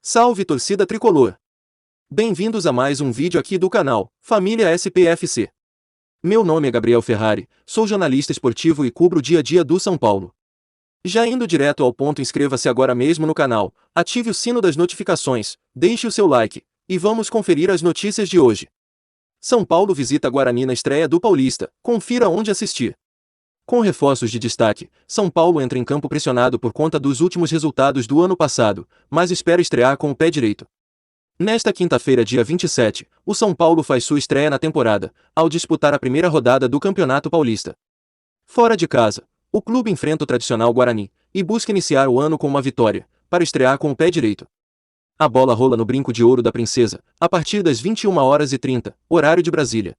Salve, torcida tricolor! Bem-vindos a mais um vídeo aqui do canal Família SPFC. Meu nome é Gabriel Ferrari, sou jornalista esportivo e cubro o dia a dia do São Paulo. Já indo direto ao ponto, inscreva-se agora mesmo no canal, ative o sino das notificações, deixe o seu like, e vamos conferir as notícias de hoje. São Paulo visita Guarani na estreia do Paulista, confira onde assistir. Com reforços de destaque, São Paulo entra em campo pressionado por conta dos últimos resultados do ano passado, mas espera estrear com o pé direito. Nesta quinta-feira, dia 27, o São Paulo faz sua estreia na temporada, ao disputar a primeira rodada do Campeonato Paulista. Fora de casa, o clube enfrenta o tradicional Guarani, e busca iniciar o ano com uma vitória, para estrear com o pé direito. A bola rola no Brinco de Ouro da Princesa, a partir das 21h30, horário de Brasília.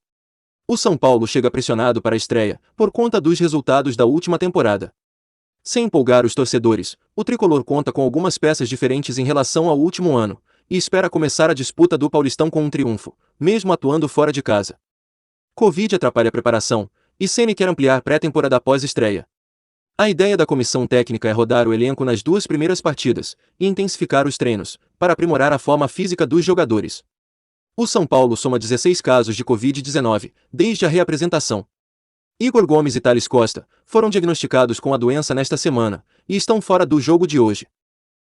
O São Paulo chega pressionado para a estreia, por conta dos resultados da última temporada. Sem empolgar os torcedores, o tricolor conta com algumas peças diferentes em relação ao último ano, e espera começar a disputa do Paulistão com um triunfo, mesmo atuando fora de casa. Covid atrapalha a preparação, e Ceni quer ampliar pré-temporada após estreia. A ideia da comissão técnica é rodar o elenco nas duas primeiras partidas, e intensificar os treinos, para aprimorar a forma física dos jogadores. O São Paulo soma 16 casos de Covid-19, desde a reapresentação. Igor Gomes e Thales Costa foram diagnosticados com a doença nesta semana, e estão fora do jogo de hoje.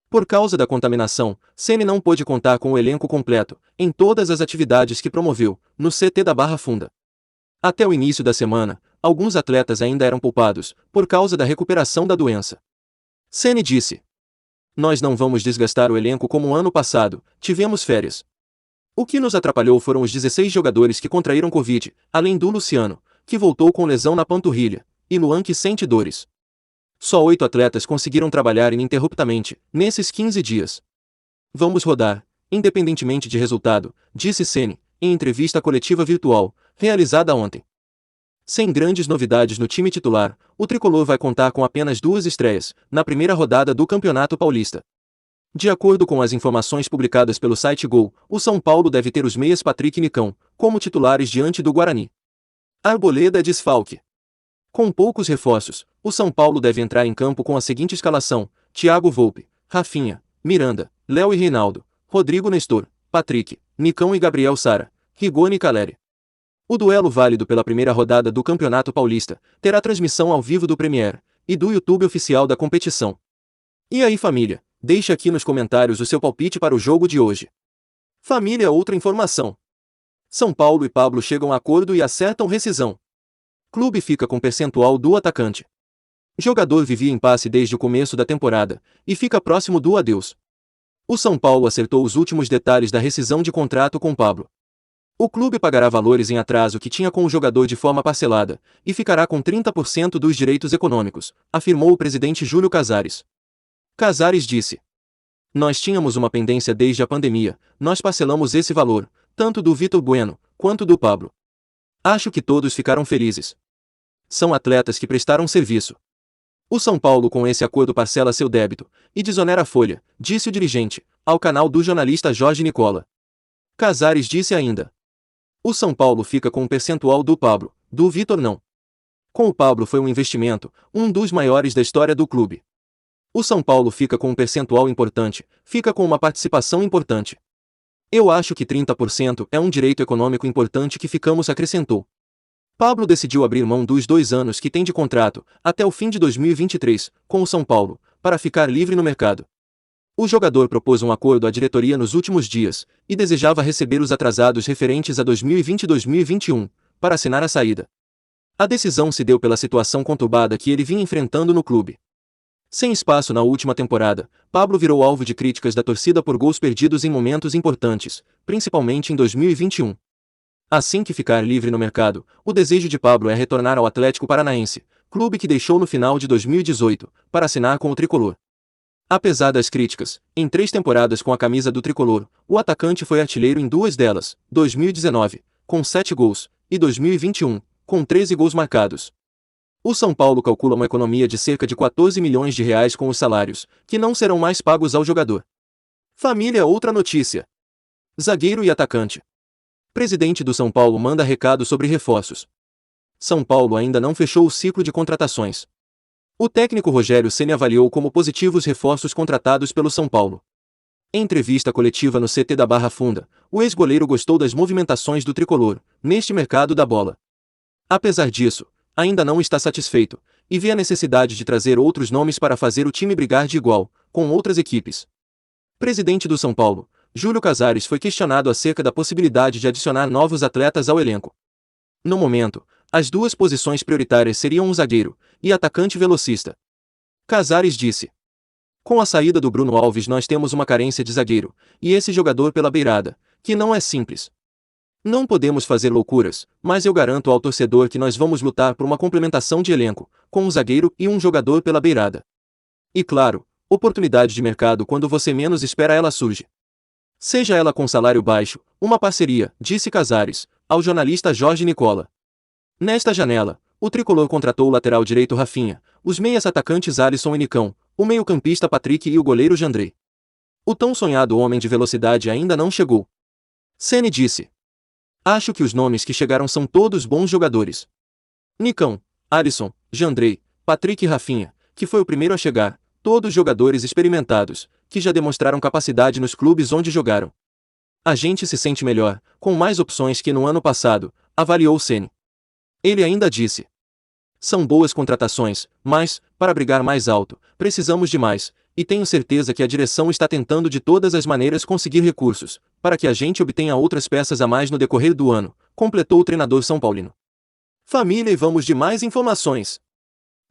Por causa da contaminação, Ceni não pôde contar com o elenco completo, em todas as atividades que promoveu, no CT da Barra Funda. Até o início da semana, alguns atletas ainda eram poupados, por causa da recuperação da doença. Ceni disse: "Nós não vamos desgastar o elenco como o ano passado, tivemos férias. O que nos atrapalhou foram os 16 jogadores que contraíram Covid, além do Luciano, que voltou com lesão na panturrilha, e Luan, que sente dores. Só 8 atletas conseguiram trabalhar ininterruptamente, nesses 15 dias. Vamos rodar, independentemente de resultado", disse Ceni, em entrevista coletiva virtual, realizada ontem. Sem grandes novidades no time titular, o tricolor vai contar com apenas 2 estreias, na primeira rodada do Campeonato Paulista. De acordo com as informações publicadas pelo site Gol, o São Paulo deve ter os meias Patrick e Nicão, como titulares diante do Guarani. Arboleda é desfalque. Com poucos reforços, o São Paulo deve entrar em campo com a seguinte escalação: Thiago Volpe, Rafinha, Miranda, Léo e Reinaldo, Rodrigo Nestor, Patrick, Nicão e Gabriel Sara, Rigoni e Caleri. O duelo válido pela primeira rodada do Campeonato Paulista terá transmissão ao vivo do Premier e do YouTube oficial da competição. E aí, família? Deixe aqui nos comentários o seu palpite para o jogo de hoje. Família, outra informação. São Paulo e Pablo chegam a acordo e acertam rescisão. Clube fica com percentual do atacante. Jogador vivia em impasse desde o começo da temporada, e fica próximo do adeus. O São Paulo acertou os últimos detalhes da rescisão de contrato com Pablo. O clube pagará valores em atraso que tinha com o jogador de forma parcelada, e ficará com 30% dos direitos econômicos, afirmou o presidente Júlio Casares. Casares disse: "Nós tínhamos uma pendência desde a pandemia, nós parcelamos esse valor, tanto do Vitor Bueno, quanto do Pablo. Acho que todos ficaram felizes. São atletas que prestaram serviço. O São Paulo com esse acordo parcela seu débito, e desonera a folha", disse o dirigente, ao canal do jornalista Jorge Nicola. Casares disse ainda: "O São Paulo fica com um percentual do Pablo, do Vitor não. Com o Pablo foi um investimento, um dos maiores da história do clube. O São Paulo fica com um percentual importante, fica com uma participação importante. Eu acho que 30% é um direito econômico importante que ficamos", acrescentou. Pablo decidiu abrir mão dos 2 anos que tem de contrato, até o fim de 2023, com o São Paulo, para ficar livre no mercado. O jogador propôs um acordo à diretoria nos últimos dias, e desejava receber os atrasados referentes a 2020 e 2021, para assinar a saída. A decisão se deu pela situação conturbada que ele vinha enfrentando no clube. Sem espaço na última temporada, Pablo virou alvo de críticas da torcida por gols perdidos em momentos importantes, principalmente em 2021. Assim que ficar livre no mercado, o desejo de Pablo é retornar ao Atlético Paranaense, clube que deixou no final de 2018, para assinar com o tricolor. Apesar das críticas, em 3 temporadas com a camisa do tricolor, o atacante foi artilheiro em 2 delas, 2019, com 7 gols, e 2021, com 13 gols marcados. O São Paulo calcula uma economia de cerca de 14 milhões de reais com os salários, que não serão mais pagos ao jogador. Família, outra notícia. Zagueiro e atacante. Presidente do São Paulo manda recado sobre reforços. São Paulo ainda não fechou o ciclo de contratações. O técnico Rogério Ceni avaliou como positivos reforços contratados pelo São Paulo. Em entrevista coletiva no CT da Barra Funda, o ex-goleiro gostou das movimentações do tricolor neste mercado da bola. Apesar disso, ainda não está satisfeito, e vê a necessidade de trazer outros nomes para fazer o time brigar de igual com outras equipes. Presidente do São Paulo, Júlio Casares foi questionado acerca da possibilidade de adicionar novos atletas ao elenco. No momento, as duas posições prioritárias seriam um zagueiro e atacante velocista. Casares disse: com a saída do Bruno Alves nós temos uma carência de zagueiro, e esse jogador pela beirada, que não é simples. Não podemos fazer loucuras, mas eu garanto ao torcedor que nós vamos lutar por uma complementação de elenco, com um zagueiro e um jogador pela beirada. E claro, oportunidade de mercado quando você menos espera ela surge. Seja ela com salário baixo, uma parceria, disse Casares, ao jornalista Jorge Nicola. Nesta janela, o tricolor contratou o lateral direito Rafinha, os meias atacantes Alisson e Nicão, o meio-campista Patrick e o goleiro Jandrei. O tão sonhado homem de velocidade ainda não chegou. Ceni disse: acho que os nomes que chegaram são todos bons jogadores. Nicão, Alisson, Jandrei, Patrick e Rafinha, que foi o primeiro a chegar, todos jogadores experimentados, que já demonstraram capacidade nos clubes onde jogaram. A gente se sente melhor, com mais opções que no ano passado, avaliou Ceni. Ele ainda disse: são boas contratações, mas, para brigar mais alto, precisamos de mais, e tenho certeza que a direção está tentando de todas as maneiras conseguir recursos, para que a gente obtenha outras peças a mais no decorrer do ano, completou o treinador são paulino. Família, e vamos de mais informações.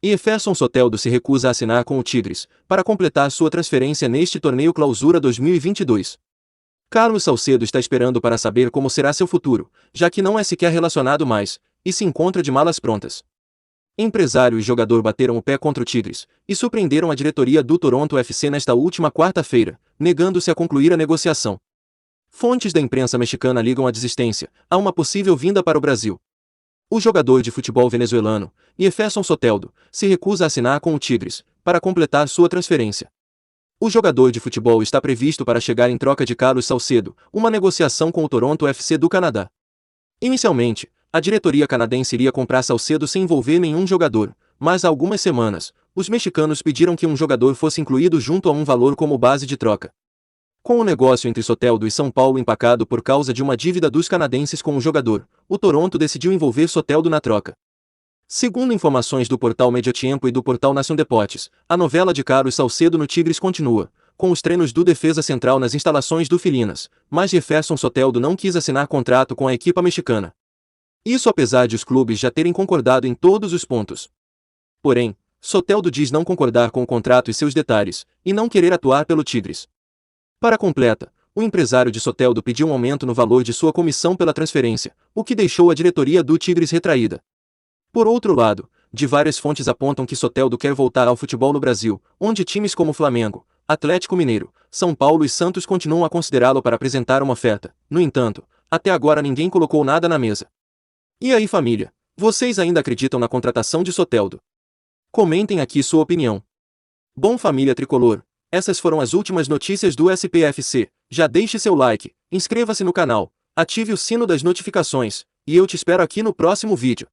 Jefferson Soteldo se recusa a assinar com o Tigres, para completar sua transferência neste torneio Clausura 2022. Carlos Salcedo está esperando para saber como será seu futuro, já que não é sequer relacionado mais, e se encontra de malas prontas. Empresário e jogador bateram o pé contra o Tigres, e surpreenderam a diretoria do Toronto FC nesta última quarta-feira, negando-se a concluir a negociação. Fontes da imprensa mexicana ligam a desistência a uma possível vinda para o Brasil. O jogador de futebol venezuelano, Jefferson Soteldo, se recusa a assinar com o Tigres, para completar sua transferência. O jogador de futebol está previsto para chegar em troca de Carlos Salcedo, uma negociação com o Toronto FC do Canadá. Inicialmente, a diretoria canadense iria comprar Salcedo sem envolver nenhum jogador, mas há algumas semanas, os mexicanos pediram que um jogador fosse incluído junto a um valor como base de troca. Com o negócio entre Soteldo e São Paulo empacado por causa de uma dívida dos canadenses com o jogador, o Toronto decidiu envolver Soteldo na troca. Segundo informações do portal Mediatiempo e do portal Nación Deportes, a novela de Carlos Salcedo no Tigres continua, com os treinos do defesa central nas instalações do Filinas, mas Jefferson Soteldo não quis assinar contrato com a equipa mexicana. Isso apesar de os clubes já terem concordado em todos os pontos. Porém, Soteldo diz não concordar com o contrato e seus detalhes, e não querer atuar pelo Tigres. Para completa, o empresário de Soteldo pediu um aumento no valor de sua comissão pela transferência, o que deixou a diretoria do Tigres retraída. Por outro lado, de várias fontes apontam que Soteldo quer voltar ao futebol no Brasil, onde times como Flamengo, Atlético Mineiro, São Paulo e Santos continuam a considerá-lo para apresentar uma oferta. No entanto, até agora ninguém colocou nada na mesa. E aí, família, vocês ainda acreditam na contratação de Soteldo? Comentem aqui sua opinião. Bom, família tricolor, essas foram as últimas notícias do SPFC. Já deixe seu like, inscreva-se no canal, ative o sino das notificações, e eu te espero aqui no próximo vídeo.